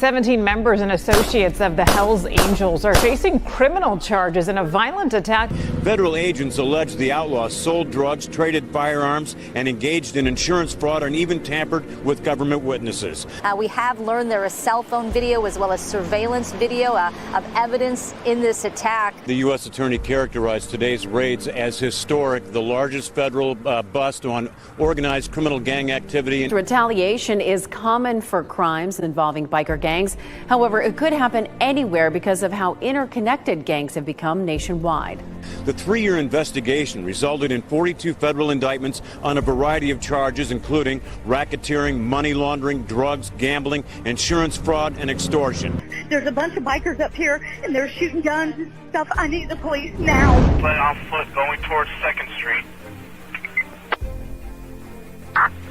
17 members and associates of the Hells Angels are facing criminal charges in a violent attack. Federal agents allege the outlaws sold drugs, traded firearms, and engaged in insurance fraud and even tampered with government witnesses. We have learned there is cell phone video as well as surveillance video of evidence in this attack. The U.S. Attorney characterized today's raids as historic, the largest federal bust on organized criminal gang activity. Retaliation is common for crimes involving biker gangs. However, it could happen anywhere because of how interconnected gangs have become nationwide. The 3-year investigation resulted in 42 federal indictments on a variety of charges, including racketeering, money laundering, drugs, gambling, insurance fraud, and extortion. There's a bunch of bikers up here, and they're shooting guns and stuff. I need the police now. On foot going towards 2nd Street.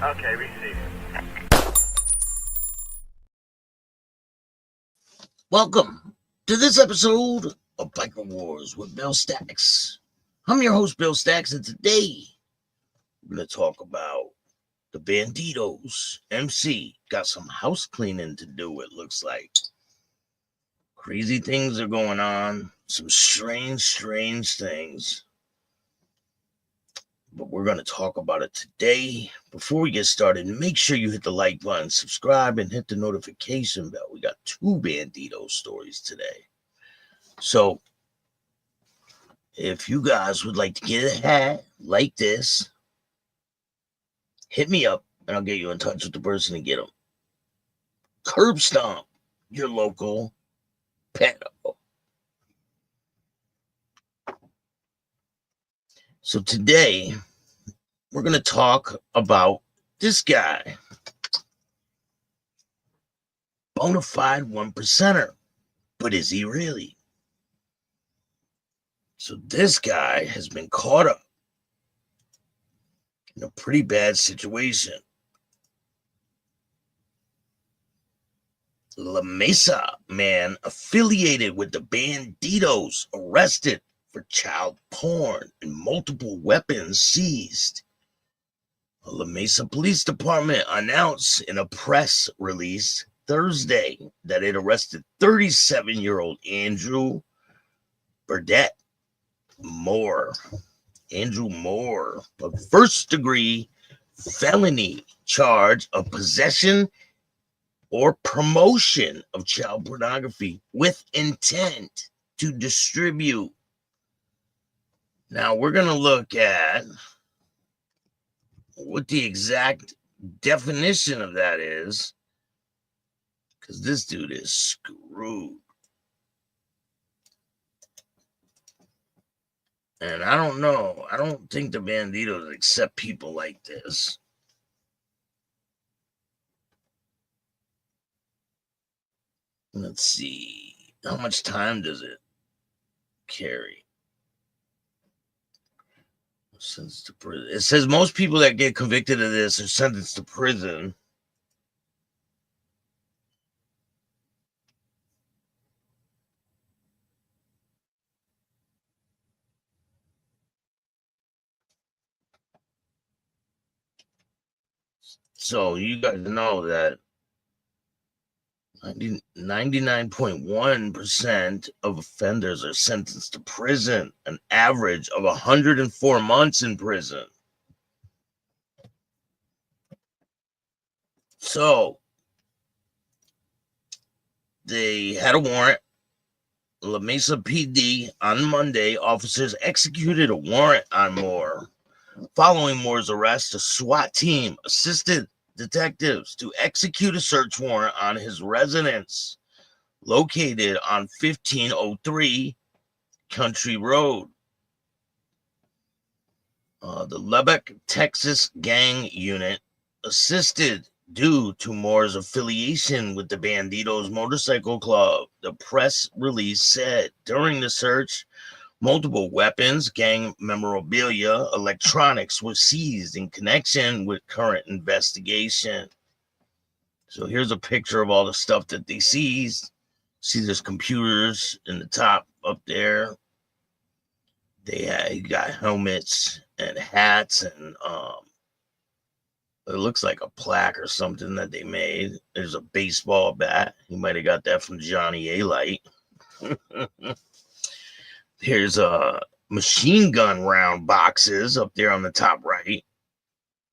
Okay, received. Welcome to this episode of Biker Wars with Bill Stacks. I'm your host, Bill Stacks, and today we're going to talk about the Bandidos. MC got some house cleaning to do, it looks like. Crazy things are going on. Some strange things. But we're going to talk about it today. Before we get started, make sure you hit the like button, subscribe, and hit the notification bell. We got 2 Bandido stories today. So, if you guys would like to get a hat like this, hit me up, and I'll get you in touch with the person to get them. Curb Stomp, your local pedo. So today, we're going to talk about this guy. Bonafide 1%er. But is he really? So this guy has been caught up in a pretty bad situation. Lamesa man affiliated with the Bandidos arrested for child porn and multiple weapons seized. The Lamesa Police Department announced in a press release Thursday that it arrested 37-year-old Andrew Burdett Moore. Andrew Moore, a first-degree felony charge of possession or promotion of child pornography with intent to distribute. Now, we're going to look at what the exact definition of that is, because this dude is screwed. And I don't know. I don't think the Bandidos accept people like this. Let's see. How much time does it carry? Sentenced to prison. It says most people that get convicted of this are sentenced to prison. So you guys know that 99.1% of offenders are sentenced to prison, an average of 104 months in prison. So, they had a warrant. Lamesa PD on Monday, officers executed a warrant on Moore. Following Moore's arrest, a SWAT team assisted detectives to execute a search warrant on his residence located on 1503 Country Road. The Lubbock Texas Gang unit assisted due to Moore's affiliation with the Bandido Motorcycle Club. The press release said during the search, multiple weapons, gang memorabilia, electronics were seized in connection with current investigation. So here's a picture of all the stuff that they seized. See, there's computers in the top up there. You got helmets and hats and It looks like a plaque or something that they made. There's a baseball bat. You might have got that from Johnny A. Light. Here's a machine gun round boxes up there on the top right.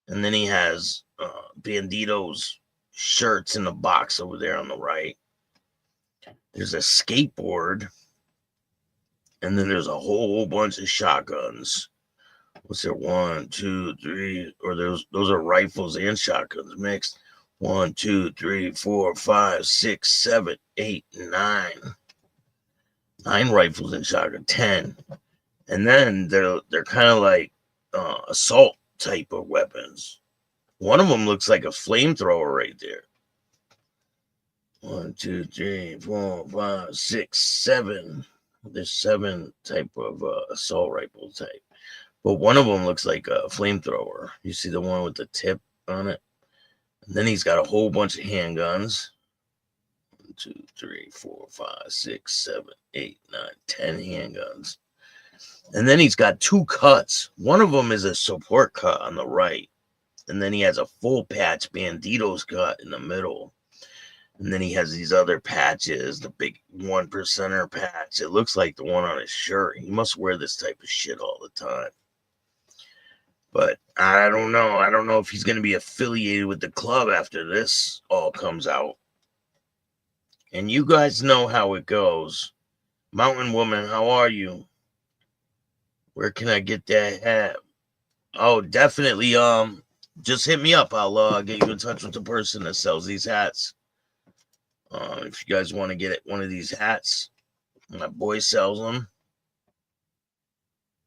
And then he has Bandido's shirts in the box over there on the right. There's a skateboard. And then there's a whole bunch of shotguns. What's there? 1, 2, 3, or those are rifles and shotguns mixed. 1, 2, 3, 4, 5, 6, 7, 8, 9. 9 rifles and shotgun, 10. And then they're kind of like assault type of weapons. One of them looks like a flamethrower right there. 1, 2, 3, 4, 5, 6, 7. There's 7 type of assault rifle type. But one of them looks like a flamethrower. You see the one with the tip on it? And then he's got a whole bunch of handguns. 1, 2, 3, 4, 5, 6, 7, 8, 9, 10 handguns. And then he's got 2 cuts. One of them is a support cut on the right. And then he has a full patch Bandido's cut in the middle. And then he has these other patches, the big 1%er patch. It looks like the one on his shirt. He must wear this type of shit all the time. But I don't know. I don't know if he's going to be affiliated with the club after this all comes out. And you guys know how it goes. Mountain Woman, how are you? Where can I get that hat? Oh, definitely. Just hit me up. I'll get you in touch with the person that sells these hats. If you guys want to get one of these hats, my boy sells them.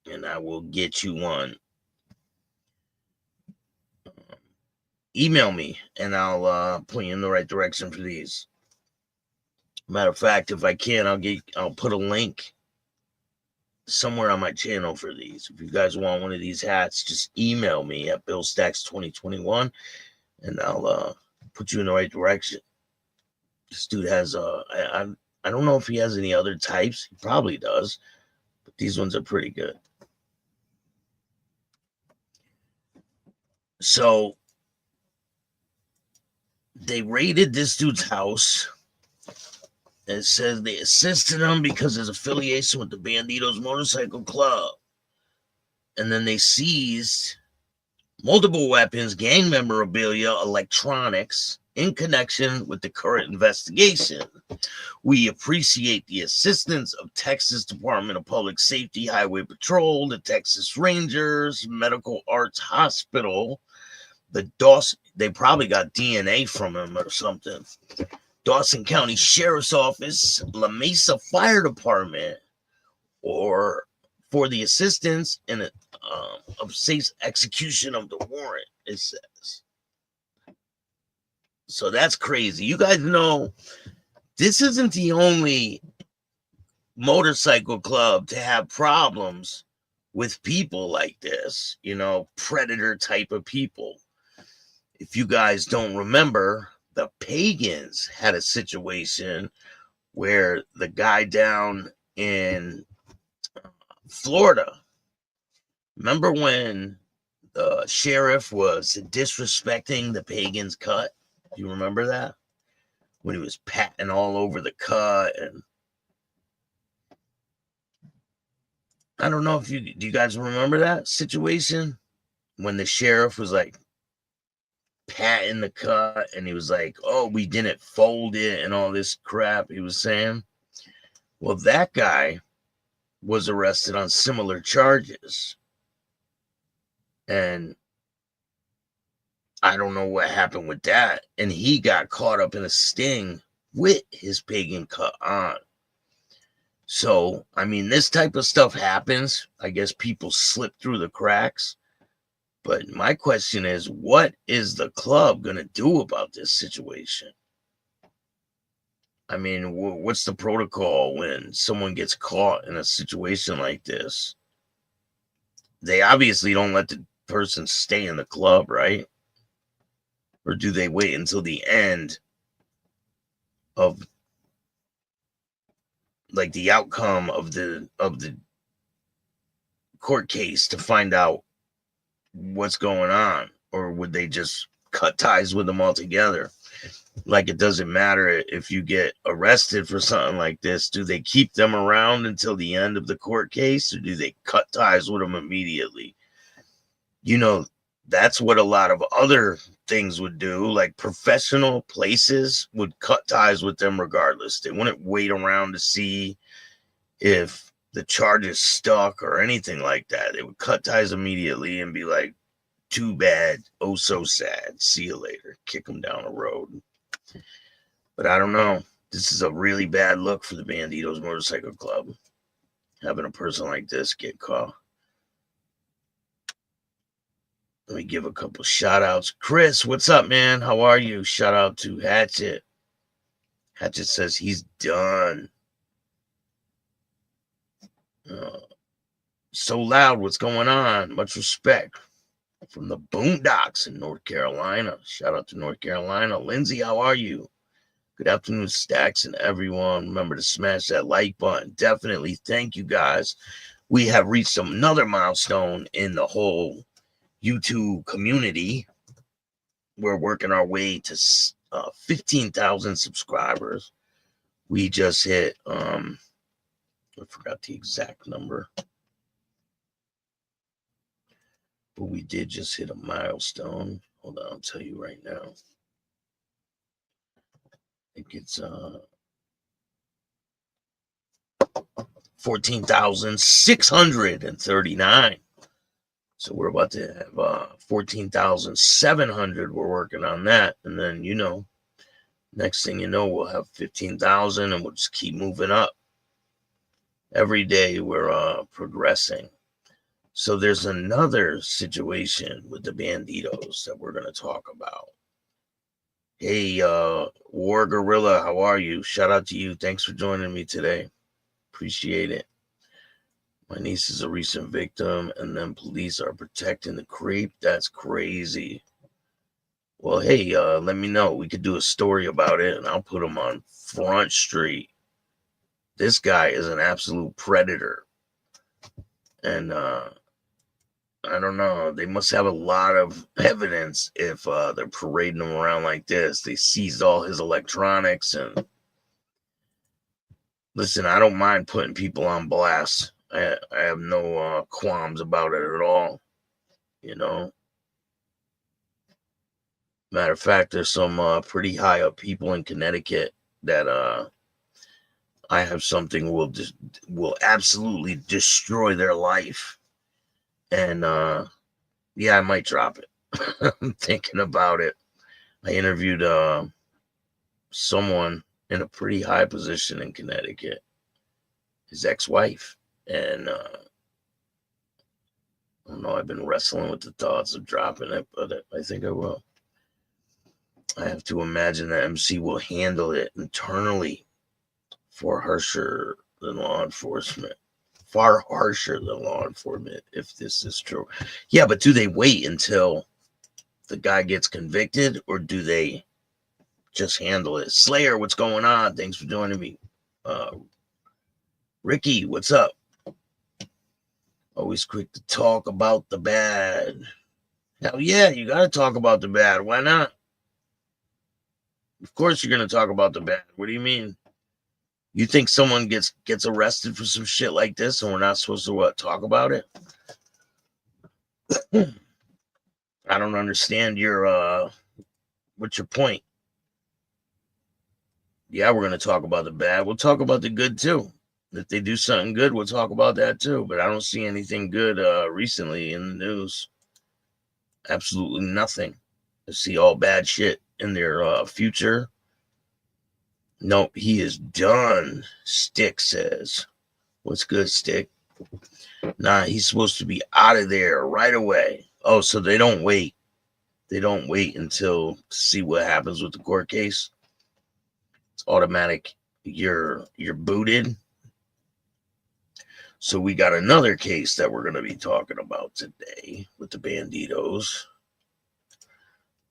And I will get you one. Email me and I'll point you in the right direction for these. Matter of fact, if I can, I'll put a link somewhere on my channel for these. If you guys want one of these hats, just email me at BillStacks2021 and I'll put you in the right direction. This dude has I don't know if he has any other types. He probably does, but these ones are pretty good. So they raided this dude's house. It says they assisted him because of his affiliation with the Bandido Motorcycle Club. And then they seized multiple weapons, gang memorabilia, electronics in connection with the current investigation. We appreciate the assistance of Texas Department of Public Safety, Highway Patrol, the Texas Rangers, Medical Arts Hospital, the Dawson. They probably got DNA from him or something. Dawson County Sheriff's Office, Lamesa Fire Department, or for the assistance in of safe execution of the warrant, it says. So that's crazy. You guys know this isn't the only motorcycle club to have problems with people like this, you know, predator type of people. If you guys don't remember, the Pagans had a situation where the guy down in Florida, remember when the sheriff was disrespecting the Pagans cut? Do you remember that? When he was patting all over the cut, and I don't know if do you guys remember that situation when the sheriff was like patting the cut and he was like, oh, we didn't fold it and all this crap he was saying? Well, that guy was arrested on similar charges. And I don't know what happened with that. And he got caught up in a sting with his pagan cut on. So, I mean, this type of stuff happens. I guess people slip through the cracks. But my question is, what is the club going to do about this situation? I mean, what's the protocol when someone gets caught in a situation like this? They obviously don't let the person stay in the club, right? Or do they wait until the end of, like, the outcome of the court case to find out what's going on? Or would they just cut ties with them altogether. Like, it doesn't matter if you get arrested for something like this. Do they keep them around until the end of the court case, or do they cut ties with them immediately? You know, that's what a lot of other things would do. Like, professional places would cut ties with them regardless. They wouldn't wait around to see if the charges stuck or anything like that. They would cut ties immediately and be like, too bad, oh so sad, see you later, kick them down the road. But I don't know. This is a really bad look for the Bandidos Motorcycle Club, having a person like this get caught. Let me give a couple shout outs. Chris, what's up, man? How are you? Shout out to Hatchet. Hatchet says he's done. So loud, what's going on? Much respect from the Boondocks in North Carolina. Shout out to North Carolina. Lindsay, how are you? Good afternoon, Stacks, and everyone. Remember to smash that like button. Definitely. Thank you, guys. We have reached another milestone in the whole YouTube community. We're working our way to 15,000 subscribers. We just hit, I forgot the exact number, but we did just hit a milestone. Hold on, I'll tell you right now. I think it's 14,639. So we're about to have 14,700. We're working on that. And then, you know, next thing you know, we'll have 15,000, and we'll just keep moving up. Every day we're progressing. So there's another situation with the Bandidos that we're going to talk about. Hey, War Gorilla, how are you? Shout out to you. Thanks for joining me today. Appreciate it. My niece is a recent victim, and then police are protecting the creep. That's crazy. Well, hey, let me know. We could do a story about it, and I'll put him on Front Street. This guy is an absolute predator. And I don't know. They must have a lot of evidence if they're parading him around like this. They seized all his electronics. And listen, I don't mind putting people on blast. I have no qualms about it at all. You know. Matter of fact, there's some pretty high up people in Connecticut that I have something will absolutely destroy their life. And yeah, I might drop it. I'm thinking about it. I interviewed someone in a pretty high position in Connecticut, his ex-wife, and I don't know, I've been wrestling with the thoughts of dropping it, but I think I will. I have to imagine that MC will handle it internally far harsher than law enforcement. Far harsher than law enforcement, if this is true. Yeah, but do they wait until the guy gets convicted, or do they just handle it? Slayer, what's going on? Thanks for joining me. Ricky, what's up? Always quick to talk about the bad. Hell yeah, you got to talk about the bad. Why not? Of course you're going to talk about the bad. What do you mean? You think someone gets arrested for some shit like this and we're not supposed to what, talk about it? I don't understand your what's your point? Yeah, we're going to talk about the bad. We'll talk about the good too. If they do something good, we'll talk about that too. But I don't see anything good recently in the news. Absolutely nothing. I see all bad shit in their future. Nope, he is done, Stick says. What's good, Stick? Nah, he's supposed to be out of there right away. Oh, so they don't wait. They don't wait until to see what happens with the court case. It's automatic. You're booted. So we got another case that we're going to be talking about today with the Bandidos.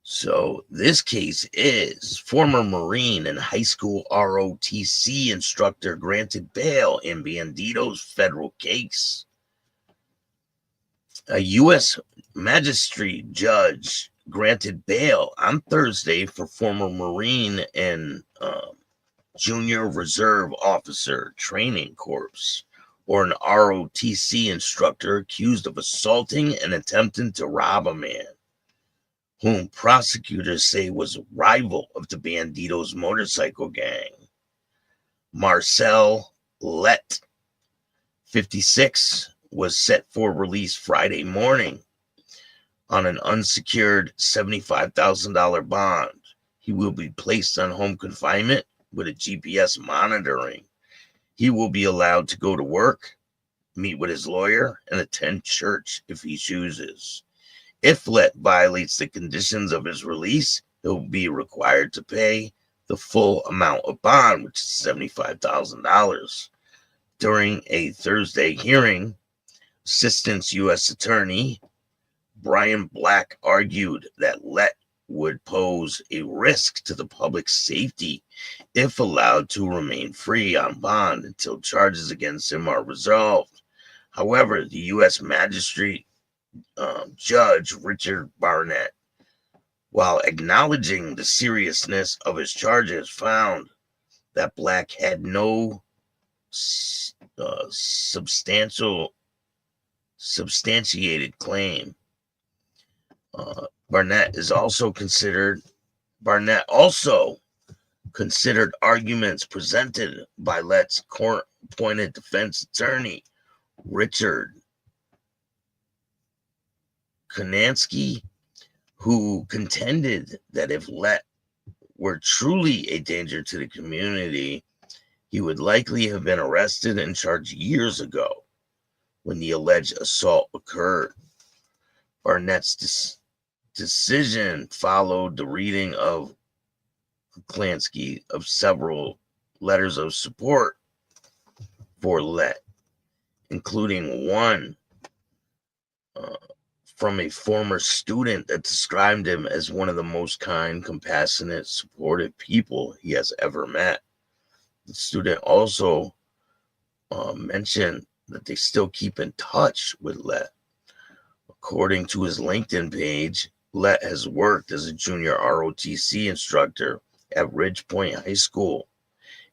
So this case is former Marine and high school ROTC instructor granted bail in Bandido's federal case. A U.S. magistrate judge granted bail on Thursday for former Marine and Junior Reserve Officer Training Corps, or an ROTC instructor accused of assaulting and attempting to rob a man, whom prosecutors say was a rival of the Bandidos Motorcycle Gang. Marcel Lett, 56, was set for release Friday morning on an unsecured $75,000 bond. He will be placed on home confinement with a GPS monitoring. He will be allowed to go to work, meet with his lawyer, and attend church if he chooses. If Lett violates the conditions of his release, he'll be required to pay the full amount of bond, which is $75,000. During a Thursday hearing, Assistant U.S. Attorney Brian Black argued that Lett would pose a risk to the public's safety if allowed to remain free on bond until charges against him are resolved. However, the U.S. Magistrate Judge Richard Barnett, while acknowledging the seriousness of his charges, found that Black had no substantiated claim. Barnett also considered arguments presented by Lett's court-appointed defense attorney, Richard Konansky, who contended that if Lett were truly a danger to the community, he would likely have been arrested and charged years ago when the alleged assault occurred. Barnett's decision followed the reading of Klansky of several letters of support for Lett, including one from a former student that described him as one of the most kind, compassionate, supportive people he has ever met. The student also mentioned that they still keep in touch with Lett. According to his LinkedIn page, Lett has worked as a junior ROTC instructor at Ridge Point High School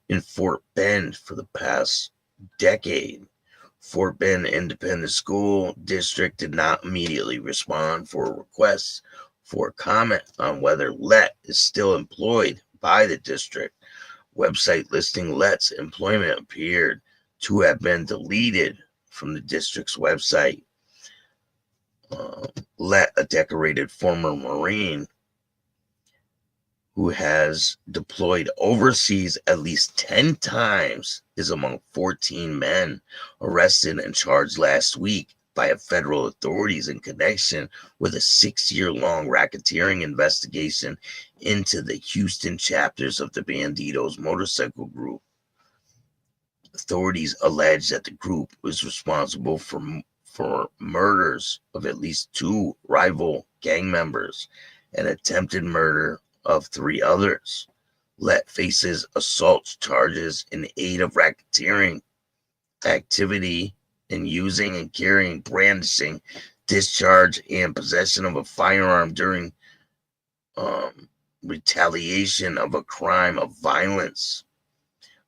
in Fort Bend for the past decade. Fort Bend Independent School District did not immediately respond for requests for comment on whether Lett is still employed by the district. Website listing Lett's employment appeared to have been deleted from the district's website. Lett, a decorated former Marine who has deployed overseas at least 10 times, is among 14 men arrested and charged last week by federal authorities in connection with a 6-year-long racketeering investigation into the Houston chapters of the Bandidos Motorcycle Group. Authorities allege that the group was responsible for murders of at least 2 rival gang members and attempted murder of 3 others. Lett faces assault charges in aid of racketeering activity in using and carrying, brandishing, discharge, and possession of a firearm during retaliation of a crime of violence.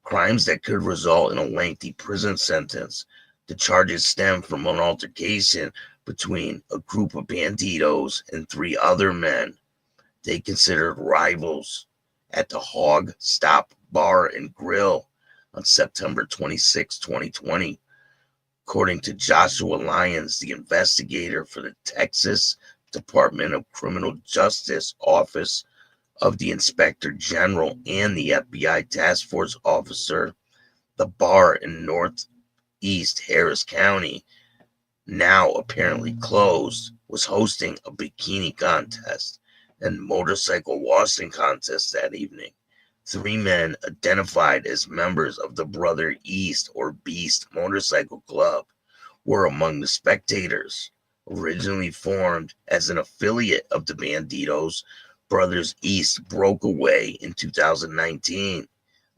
Crimes that could result in a lengthy prison sentence. The charges stem from an altercation between a group of bandidos and 3 other men they considered rivals at the Hog Stop Bar and Grill on September 26, 2020. According to Joshua Lyons, the investigator for the Texas Department of Criminal Justice Office of the Inspector General and the FBI Task Force officer, the bar in Northeast Harris County, now apparently closed, was hosting a bikini contest and motorcycle washing contest that evening. 3 men identified as members of the Brother East or Beast Motorcycle Club were among the spectators. Originally formed as an affiliate of the Bandidos, Brothers East broke away in 2019,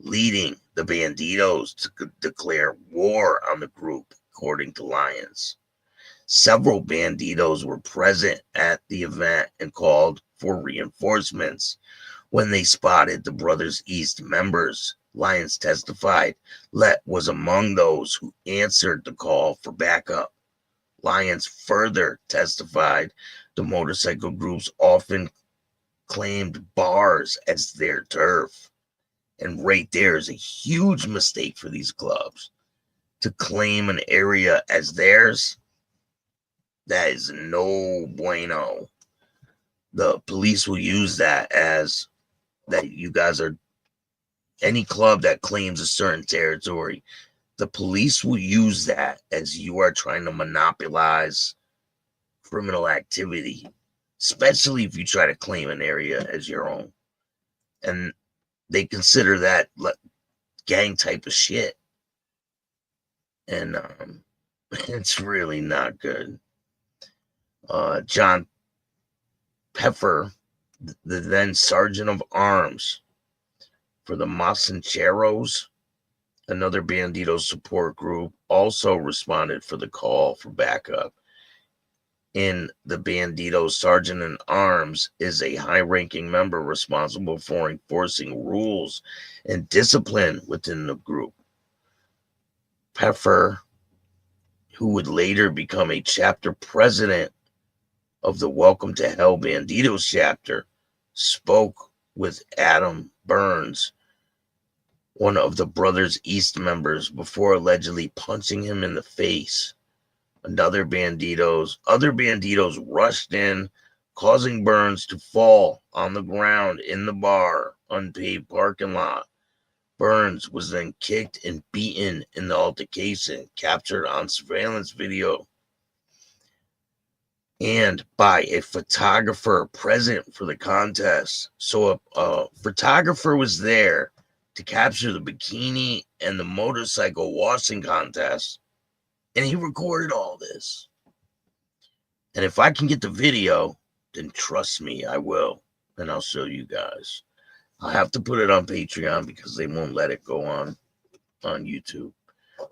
leading the Bandidos to declare war on the group, according to Lyons. Several banditos were present at the event and called for reinforcements when they spotted the Brothers East members. Lyons testified Lett was among those who answered the call for backup. Lyons further testified the motorcycle groups often claimed bars as their turf. And right there is a huge mistake for these clubs. To claim an area as theirs, that is no bueno. The police will use that as that you guys are, any club that claims a certain territory, the police will use that as you are trying to monopolize criminal activity, especially if you try to claim an area as your own. And they consider that gang type of shit. And it's really not good. John Peffer, the then sergeant of arms for the Masancheros, another Bandito support group, also responded for the call for backup. In the Bandito, sergeant in arms is a high-ranking member responsible for enforcing rules and discipline within the group. Peffer, who would later become a chapter president of the Welcome to Hell Banditos chapter, spoke with Adam Burns, one of the Brothers East members, before allegedly punching him in the face. Other banditos rushed in, causing Burns to fall on the ground in the bar, unpaved parking lot. Burns was then kicked and beaten in the altercation, captured on surveillance video, and by a photographer present for the contest. So a photographer was there to capture the bikini and the motorcycle washing contest, and he recorded all this. And if I can get the video, then trust me, I will, and I'll show you guys. I'll have to put it on Patreon because they won't let it go on YouTube.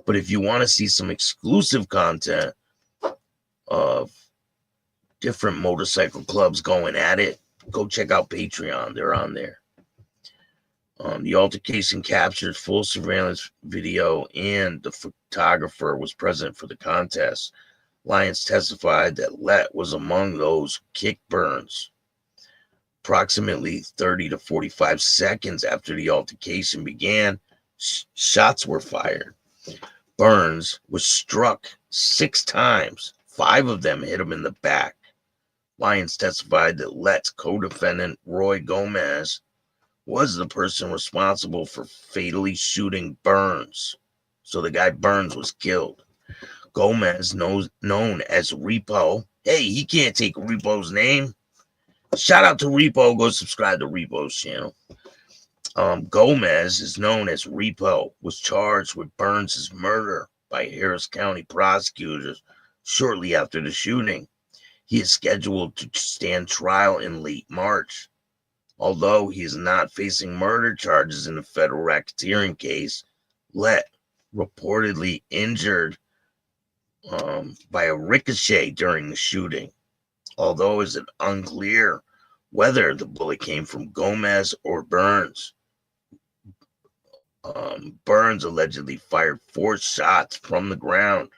But if you want to see some exclusive content of different motorcycle clubs going at it, go check out Patreon. They're on there. The altercation captured full surveillance video, and the photographer was present for the contest. Lyons testified that Lett was among those who kicked Burns. Approximately 30 to 45 seconds after the altercation began, shots were fired. Burns was struck 6 times. 5 of them hit him in the back. Lyons testified that Lett's co-defendant, Roy Gomez, was the person responsible for fatally shooting Burns. So the guy Burns was killed. Gomez, known as Repo. Hey, he can't take Repo's name. Shout out to Repo. Go subscribe to Repo's channel. Gomez is known as Repo, was charged with Burns' murder by Harris County prosecutors shortly after the shooting. He is scheduled to stand trial in late March. Although he is not facing murder charges in the federal racketeering case, Lett reportedly injured by a ricochet during the shooting. Although it is unclear whether the bullet came from Gomez or Burns. Burns allegedly fired 4 shots from the ground.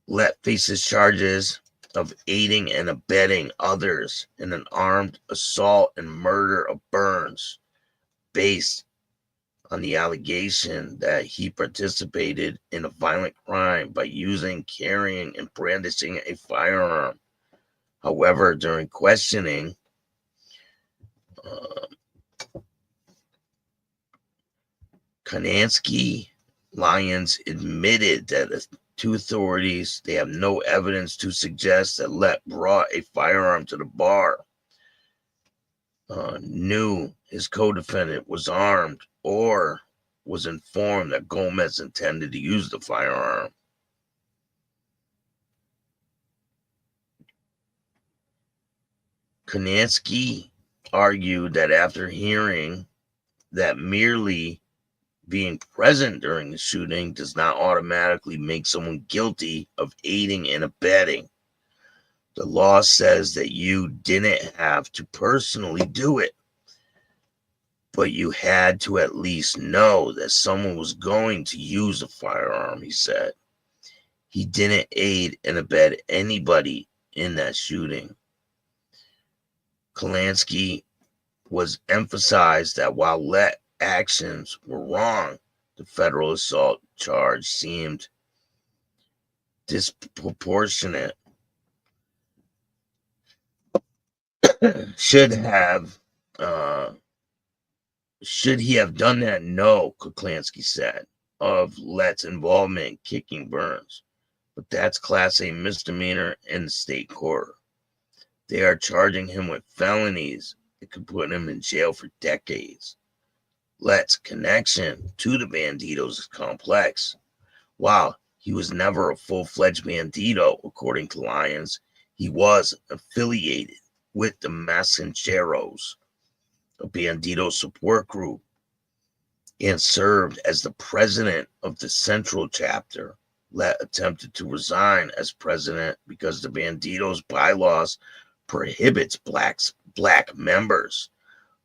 Lett faces charges of aiding and abetting others in an armed assault and murder of Burns, based on the allegation that he participated in a violent crime by using, carrying, and brandishing a firearm. However, during questioning, Konansky Lyons admitted that to authorities they have no evidence to suggest that Lett brought a firearm to the bar, knew his co-defendant was armed, or was informed that Gomez intended to use the firearm. Konansky argued that after hearing that merely being present during the shooting does not automatically make someone guilty of aiding and abetting. The law says that you didn't have to personally do it, but you had to at least know that someone was going to use a firearm, he said. He didn't aid and abet anybody in that shooting. Kalansky was emphasized that while Lett actions were wrong, the federal assault charge seemed disproportionate. Should he have done that? No, Kuklinski said, of Lett's involvement in kicking Burns. But that's Class A misdemeanor in the state court. They are charging him with felonies that could put him in jail for decades. Lett's connection to the Bandidos is complex. While he was never a full-fledged Bandito, according to Lyons, he was affiliated with the Masancheros, a Bandito support group, and served as the president of the Central Chapter. Lett attempted to resign as president because the Bandidos bylaws prohibits black members,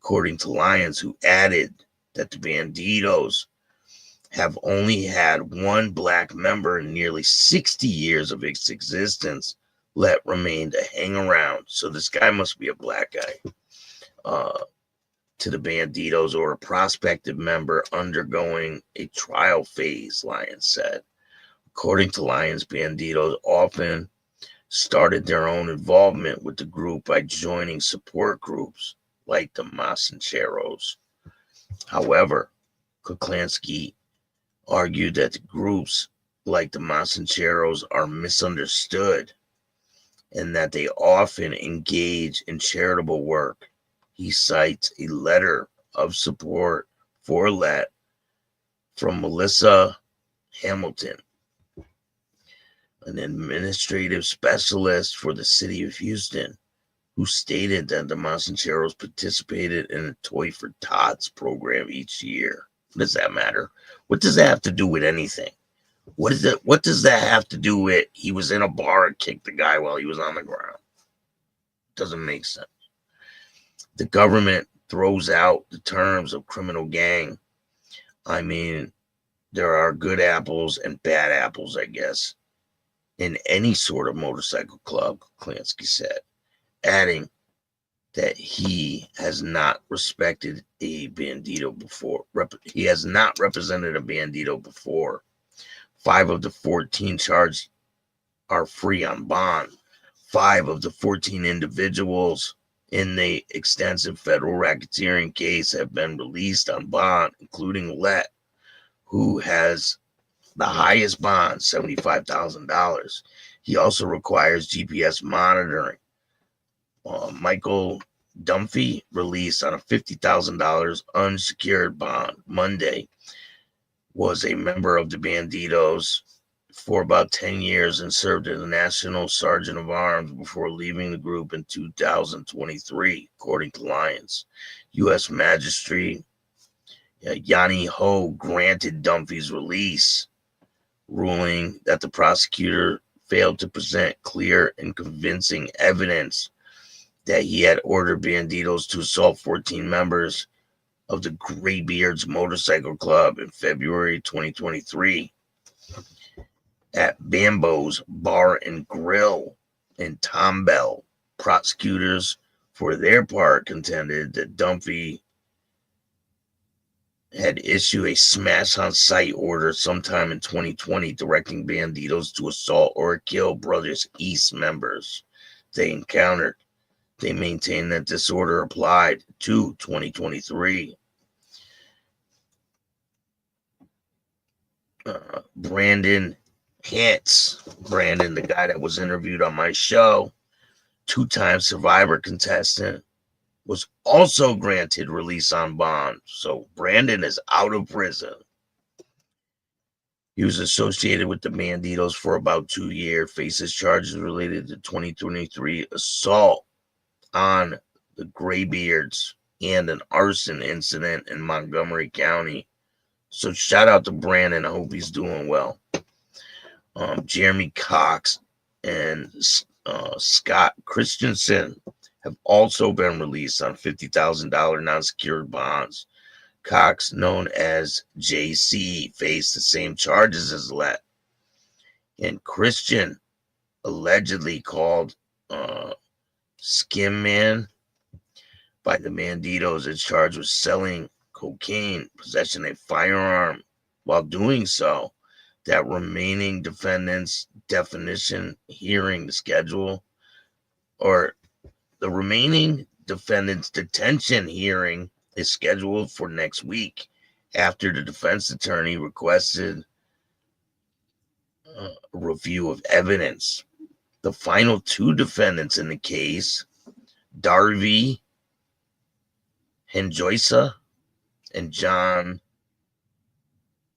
according to Lyons, who added that the Bandidos have only had one black member in nearly 60 years of its existence. Lett remained a hang around, so this guy must be a black guy, to the Bandidos, or a prospective member undergoing a trial phase, Lyons said. According to Lyons, Bandidos often started their own involvement with the group by joining support groups like the Masancheros. However, Kuklinski argued that the groups like the Masancheros are misunderstood and that they often engage in charitable work. He cites a letter of support for Lett from Melissa Hamilton, an administrative specialist for the city of Houston, who stated that the Masancheros participated in a Toy for Tots program each year. What does that matter? What does that have to do with anything? What does that have to do with he was in a bar and kicked the guy while he was on the ground? Doesn't make sense. The government throws out the terms of criminal gang. I mean, there are good apples and bad apples, I guess, in any sort of motorcycle club, Kuklinski said, adding that he has not respected a Bandito before. He has not represented a Bandito before. 5 of the 14 charged are free on bond. 5 of the 14 individuals in the extensive federal racketeering case have been released on bond, including Lett, who has the highest bond, $75,000. He also requires GPS monitoring. Michael Dunphy, released on a $50,000 unsecured bond Monday, was a member of the Bandidos for about 10 years and served as a National Sergeant of Arms before leaving the group in 2023, according to Lyons. U.S. Magistrate Yanni Ho granted Dunphy's release, ruling that the prosecutor failed to present clear and convincing evidence that he had ordered Bandidos to assault 14 members of the Graybeards Motorcycle Club in February 2023 at Bambo's Bar and Grill in Tomball. Prosecutors, for their part, contended that Dunphy had issued a smash-on-sight order sometime in 2020 directing Bandidos to assault or kill Brothers East members they encountered. They maintained that this order applied to 2023. Brandon Hantz, the guy that was interviewed on my show, 2-time Survivor contestant, was also granted release on bond. So Brandon is out of prison. He was associated with the Bandidos for about 2 years, faces charges related to 2023 assault on the Graybeards and an arson incident in Montgomery County. So shout out to Brandon. I hope he's doing well. Jeremy Cox and Scott Christensen have also been released on $50,000 non-secured bonds. Cox, known as JC, faced the same charges as Let. And Christian, allegedly called Skim Man by the Bandidos, is charged with selling cocaine, possessing a firearm. While doing so, that remaining defendant's definition hearing schedule, or the remaining defendant's detention hearing is scheduled for next week after the defense attorney requested a review of evidence. The final two defendants in the case, Darby Henjoisa and John,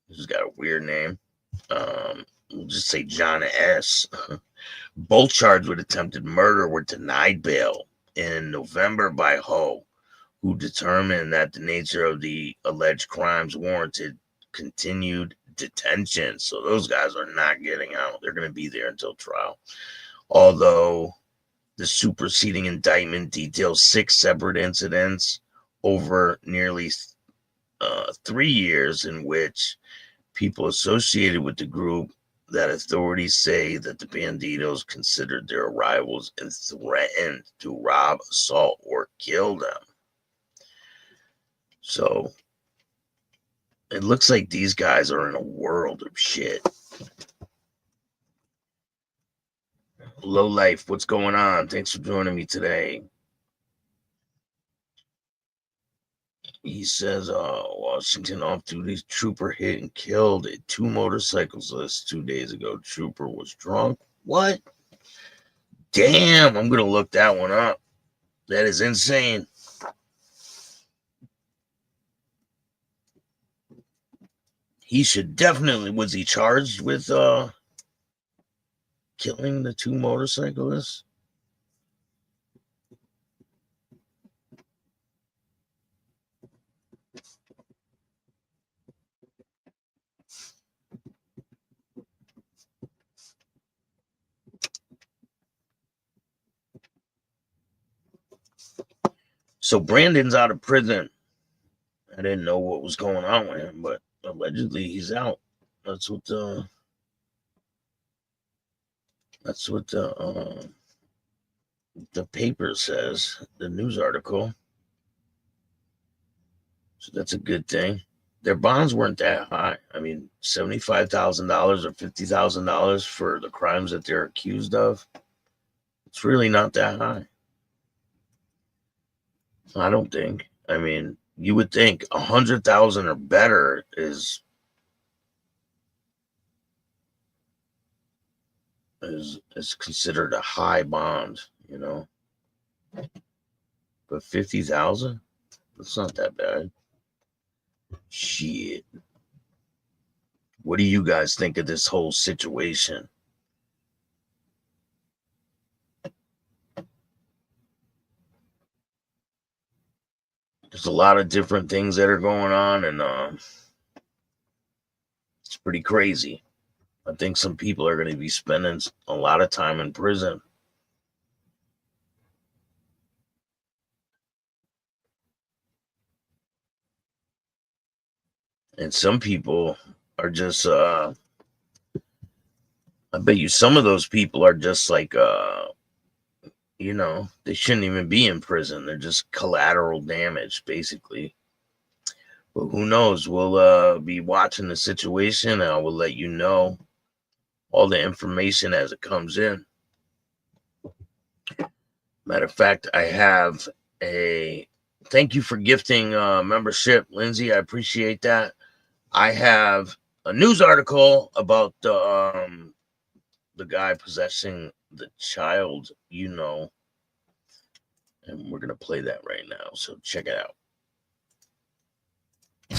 who's got a weird name, we'll just say John S., both charged with attempted murder, were denied bail in November by Ho, who determined that the nature of the alleged crimes warranted continued detention. So those guys are not getting out. They're going to be there until trial. Although the superseding indictment details 6 separate incidents over nearly 3 years in which people associated with the group that authorities say that the Bandidos considered their rivals and threatened to rob, assault, or kill them. So it looks like these guys are in a world of shit. Low Life, what's going on? Thanks for joining me today. He says, Washington off-duty trooper hit and killed 2 motorcyclists 2 days ago. Trooper was drunk. What? Damn, I'm going to look that one up. That is insane. He should definitely, was he charged with killing the 2 motorcyclists? So Brandon's out of prison. I didn't know what was going on with him, but allegedly he's out. That's what the paper says, the news article. So that's a good thing. Their bonds weren't that high. I mean, $75,000 or $50,000 for the crimes that they're accused of. It's really not that high. I don't think. I mean, you would think 100,000 or better is considered a high bond, you know. But 50,000, that's not that bad. Shit. What do you guys think of this whole situation? There's a lot of different things that are going on, and it's pretty crazy. I think some people are going to be spending a lot of time in prison. And some people are just, I bet you some of those people are just like, you know, they shouldn't even be in prison. They're just collateral damage, basically. But who knows? We'll be watching the situation, and I will let you know all the information as it comes in. Matter of fact, I have thank you for gifting membership, Lindsay. I appreciate that. I have a news article about the guy possessing the child, you know, and we're going to play that right now. So check it out.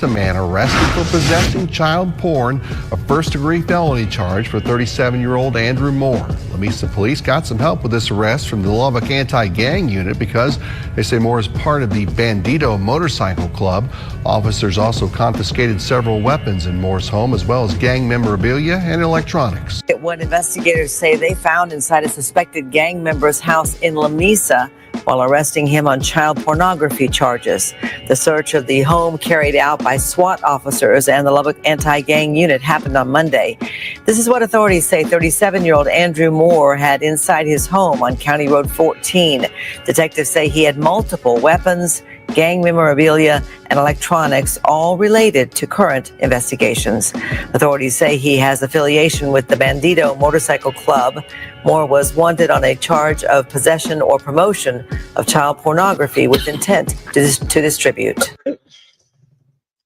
a man arrested for possessing child porn, a first-degree felony charge for 37-year-old Andrew Moore. Lamesa Police got some help with this arrest from the Lubbock Anti-Gang unit because they say Moore is part of the Bandido Motorcycle Club. Officers also confiscated several weapons in Moore's home, as well as gang memorabilia and electronics. What investigators say they found inside a suspected gang member's house in Lamesa while arresting him on child pornography charges. The search of the home carried out by SWAT officers and the Lubbock Anti-Gang unit happened on Monday. This is what authorities say 37-year-old Andrew Moore had inside his home on County Road 14. Detectives say he had multiple weapons, gang memorabilia, and electronics, all related to current investigations. Authorities say he has affiliation with the Bandido Motorcycle Club. Moore was wanted on a charge of possession or promotion of child pornography with intent to distribute.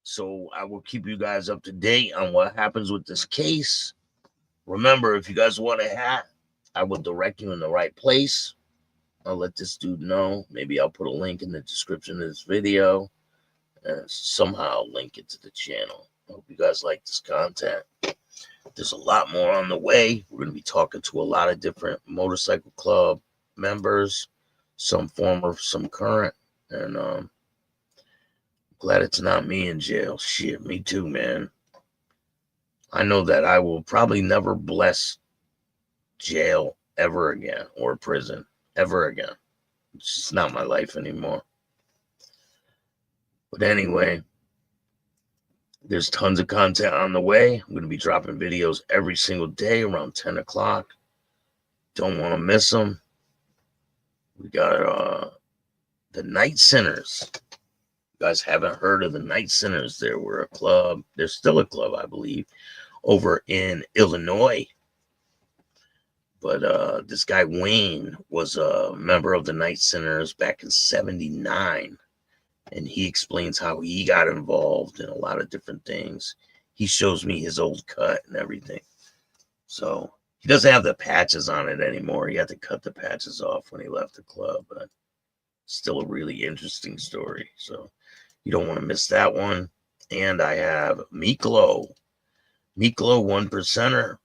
So I will keep you guys up to date on what happens with this case. Remember, if you guys want a hat, I will direct you in the right place. I'll let this dude know. Maybe I'll put a link in the description of this video and somehow link it to the channel. I hope you guys like this content. There's a lot more on the way. We're going to be talking to a lot of different motorcycle club members, some former, some current, and glad it's not me in jail. Shit, me too, man. I know that I will probably never bless jail ever again, or prison ever again. It's just not my life anymore. But anyway, there's tons of content on the way. I'm going to be dropping videos every single day around 10 o'clock. Don't want to miss them. We got the Night Sinners. You guys haven't heard of the Night Sinners. They were a club. They're still a club, I believe, over in Illinois. But this guy Wayne was a member of the Night Sinners back in '79. And he explains how he got involved in a lot of different things. He shows me his old cut and everything. So he doesn't have the patches on it anymore. He had to cut the patches off when he left the club. But still a really interesting story. So you don't want to miss that one. And I have Miklo. Miklo 1%er.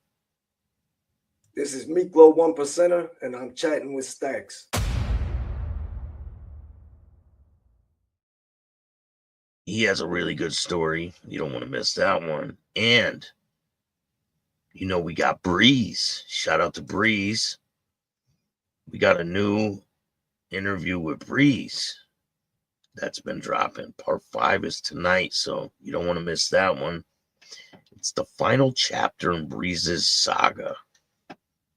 This is Miklo 1%er, and I'm chatting with Stacks. He has a really good story. You don't want to miss that one. And, you know, we got Breeze. Shout out to Breeze. We got a new interview with Breeze that's been dropping. Part 5 is tonight, so you don't want to miss that one. It's the final chapter in Breeze's saga.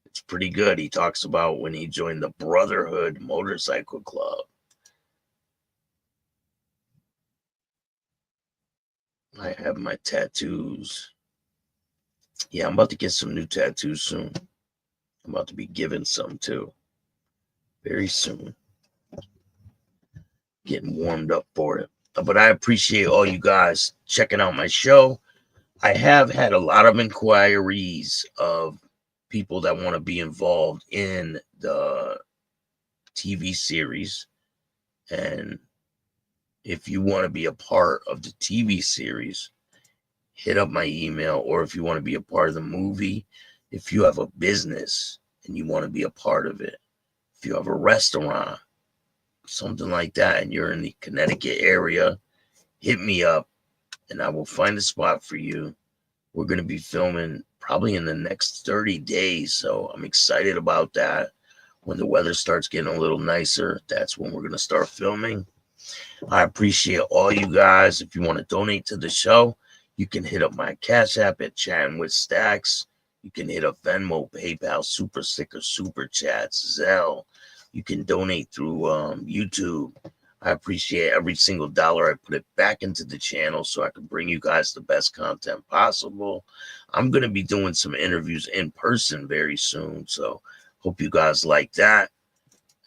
It's pretty good. He talks about when he joined the Brotherhood Motorcycle Club. I have my tattoos. Yeah, I'm about to get some new tattoos soon. I'm about to be given some too. Very soon. Getting warmed up for it. But I appreciate all you guys checking out my show. I have had a lot of inquiries of people that want to be involved in the TV series. And if you want to be a part of the TV series, hit up my email. Or if you want to be a part of the movie, if you have a business and you want to be a part of it, if you have a restaurant, something like that, and you're in the Connecticut area, hit me up and I will find a spot for you. We're going to be filming probably in the next 30 days. So I'm excited about that. When the weather starts getting a little nicer, that's when we're going to start filming. I appreciate all you guys. If you want to donate to the show, you can hit up my Cash App at Chatting with Stacks. You can hit up Venmo, PayPal, Super Sticker, Super Chats, Zelle. You can donate through YouTube. I appreciate every single dollar. I put it back into the channel so I can bring you guys the best content possible. I'm going to be doing some interviews in person very soon. So hope you guys like that.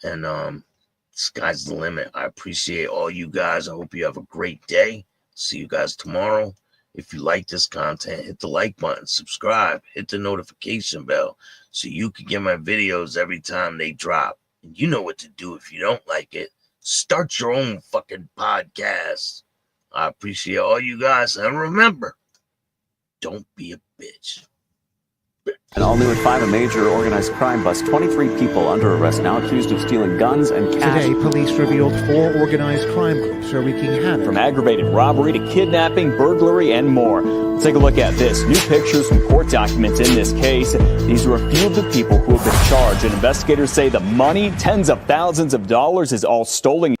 And sky's the limit. I appreciate all you guys. I hope you have a great day. See you guys tomorrow. If you like this content, hit the like button, subscribe, hit the notification bell so you can get my videos every time they drop. And you know what to do if you don't like it. Start your own fucking podcast. I appreciate all you guys. And remember, don't be a bitch. And all new at 5, a major organized crime bust. 23 people under arrest now accused of stealing guns and cash. Today, police revealed 4 organized crime groups are wreaking havoc. From aggravated robbery to kidnapping, burglary, and more. Let's take a look at this. New pictures from court documents in this case. These are a few of the people who have been charged. And investigators say the money, tens of thousands of dollars, is all stolen